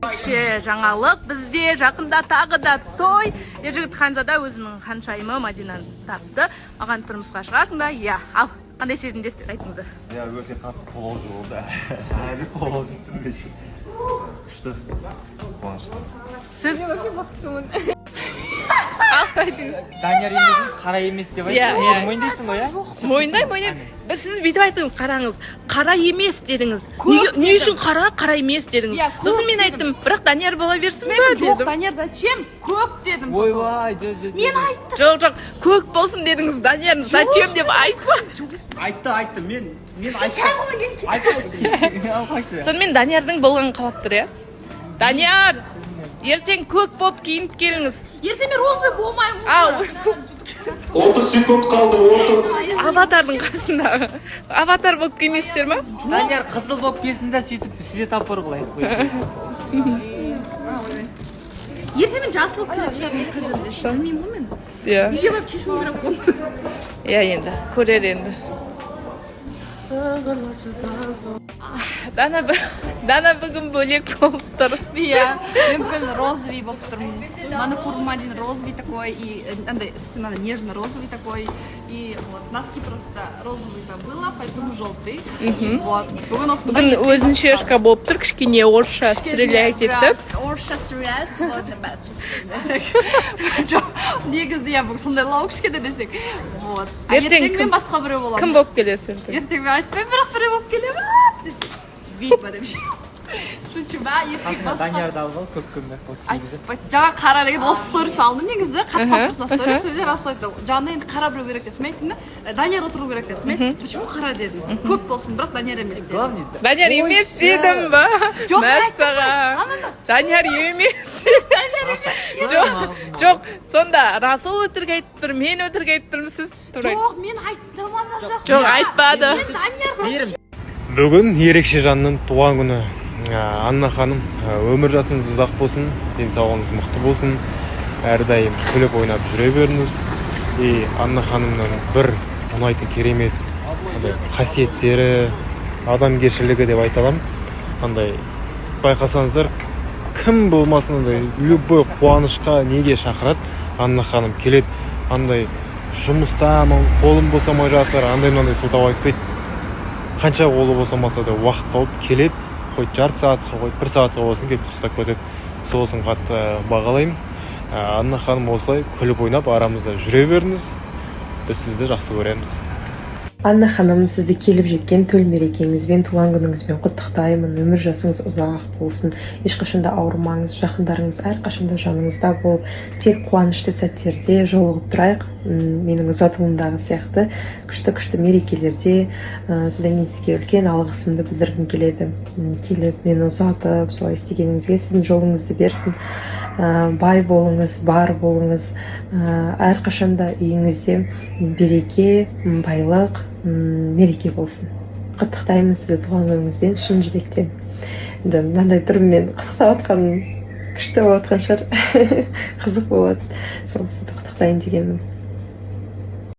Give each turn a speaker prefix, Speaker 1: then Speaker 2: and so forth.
Speaker 1: жаңалық бізде жақында тағы да той. Ержігіт Ханзада өзінің ханшайымы Мадинаны тапты. Оған тұрмысқа шығасың ба? Иә. Ал, қандай сезімдесіздер айтыңыздар?
Speaker 2: Иә, өте қатты қобалжу болды. Әлі қобалжып тұрмын. Күшті. Қуанышты.
Speaker 1: Сіз?
Speaker 3: Данияр емесіз, қара емес деп айтты. Мойындайсың ғой, иә?
Speaker 1: Мойындаймын. Сіз бүйтіп айтыңыз, қараңыз. Қара емес дедіңіз. Не үшін қара емес дедіңіз. Сосын мен айттым, бірақ Данияр бола берсін ба дедім.
Speaker 4: Жоқ, Данияр зачем? Көк дедім.
Speaker 3: Ойбай,
Speaker 4: мен айттым.
Speaker 1: Жоқ, көк болсын дедіңіз. Данияр зачем деп айтпа.
Speaker 2: Айтты. Мен
Speaker 3: айтпайсың.
Speaker 1: Сонымен Даниярдың болғанын қалап тұр, иә? Данияр, ертең көк болып киініп келіңіз.
Speaker 4: Ертең мен розовый болмаймын.
Speaker 5: 30 секунд қалды, 30.
Speaker 1: Аватардың қасындағы. Аватар болып киінесіздер ма?
Speaker 3: Данияр қызыл болып келсін да сөйтіп светофор қылайық.
Speaker 4: Ертең мен жасыл болып келетін шығармын. Білмеймін ғой мен.
Speaker 1: Иә.
Speaker 4: Үйге барып шешуім керек болды.
Speaker 1: Иә, енді көрер енді. Дана бүгін бөлек болып тұр.
Speaker 4: Иә, мен бүгін розовый болып тұрмын. Маникюрым один розовый такой, и үстім нежно-розовый такой. И вот, носки просто розовый забыла, поэтому желтый. И вот,
Speaker 1: бүгін өзінше шка болып тұр, кішкене орысша стреляйт етті.
Speaker 4: Орысша стреляйт, сегодня бәтшісін. Негізі, я бүгін сондай лау кішкене десек. Вот. Ертең мен басқа біреу боламын.
Speaker 1: Кім болып келесің?
Speaker 4: Ертең мен айтпаймын, бірақ біреу болып келемін. Видимо, деп ше. Шучу ба, ертең басқа.
Speaker 3: Даниярды алғал, көк көмек болып келгізі.
Speaker 4: Жаңа қара деген осы сторис алды негізі. Қатқапырсына сторис сөйде рас айтты. Жаңа енді қара біреу керек десім айттым да. Данияр отыру керек десім айттым. Почему қара дедім? Көк болсын, бірақ Данияр емес дедім.
Speaker 1: Данияр емес дедім ба?
Speaker 4: Жоқ,
Speaker 1: мәссаған. Данияр емес. Жоқ, сонда Расул өтірік айтып тұр, мен өтірік айтып тұрмын, сіз тұрайын.
Speaker 4: Жоқ, мен айттым ана жақта.
Speaker 1: Жоқ, айтпады.
Speaker 4: Мен Данияр
Speaker 6: Бүгін ерекше жанның туған күні. Анна ханым, өмір жасыңыз ұзақ болсын, денсаулығыңыз мықты болсын, әрдайым күліп ойнап жүре беріңіз. Анна ханымның бір ұнайтын керемет қасиеттері, адамгершілігі деп айта аламын. Андай байқасаңыздар, кім болмасын любой қуанышқа неге шақырады, Анна ханым келеді. Андай жұмыста қолым босамай жатыр, андай сылтау айтпайды. Қанша қолы босамаса да уақыт тауып келеді, қойды жарты сағатқа, қойды бір сағатқа болсын келіп құттықтап кетеді. Сосын қатты бағалаймын. Анна ханым осылай күліп ойнап арамызда жүре беріңіз. Біз сізді жақсы көреміз.
Speaker 7: Анна ханым, сізді келіп жеткен төл мерекеңізбен, туған күніңізбен құттықтаймын. Өмір жасыңыз ұзақ болсын. Ешқашанда ауырмаңыз, жақындарыңыз әрқашанда жаныңызда болып, тек қуанышты сәттерде жолығып тұрайық. Менің ұзатылымдағы сияқты күшті мерекелерде содан кейін сізге үлкен алғысымды білдіргім келеді. Келіп мені ұзатып, солай істегеніңізге сіздің жолыңызды берсін. Бай болыңыз, бар болыңыз. Әрқашанда үйіңізде береке, байлық, мереке болсын. Құттықтаймын сізді туған күніңізбен шын жүректен. Мынандай тұрып мен қызықтап отқаным күшті болып отқан шығар. Қызық болады. Сол сізді құттықтайын дегенмін.